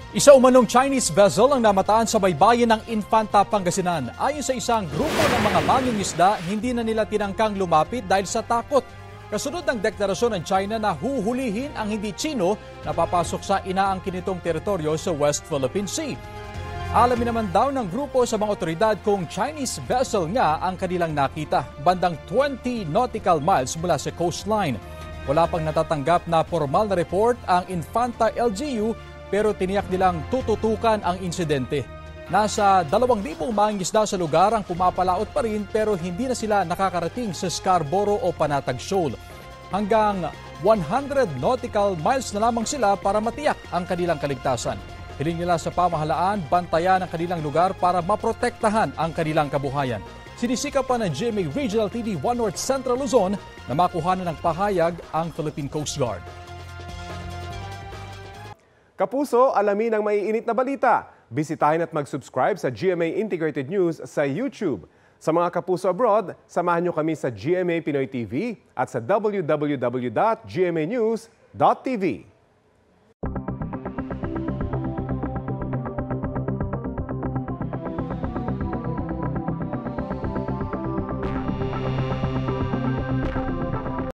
Isa umanong Chinese vessel ang namataan sa baybayin ng Infanta, Pangasinan. Ayon sa isang grupo ng mga mangingisda, hindi na nila tinangkang lumapit dahil sa takot. Kasunod ng deklarasyon ng China na huhulihin ang hindi Tsino na papasok sa inaangkin nitong teritoryo sa West Philippine Sea. Alamin naman daw ng grupo sa mga otoridad kung Chinese vessel nga ang kanilang nakita, bandang 20 nautical miles mula sa coastline. Wala pang natatanggap na formal na report ang Infanta LGU pero tiniyak nilang tututukan ang insidente. Nasa 2,000 mangingisda sa lugar ang pumapalaot pa rin pero hindi na sila nakakarating sa Scarborough o Panatag Shoal. Hanggang 100 nautical miles na lamang sila para matiyak ang kanilang kaligtasan. Hiling nila sa pamahalaan bantayan ang kanilang lugar para maprotektahan ang kanilang kabuhayan. Sinisikap pa ng GMA Regional TV 1 North Central Luzon na makuhanan ng pahayag ang Philippine Coast Guard. Kapuso, alamin ang maiinit na balita. Bisitahin at mag-subscribe sa GMA Integrated News sa YouTube. Sa mga kapuso abroad, samahan nyo kami sa GMA Pinoy TV at sa www.gmanews.tv.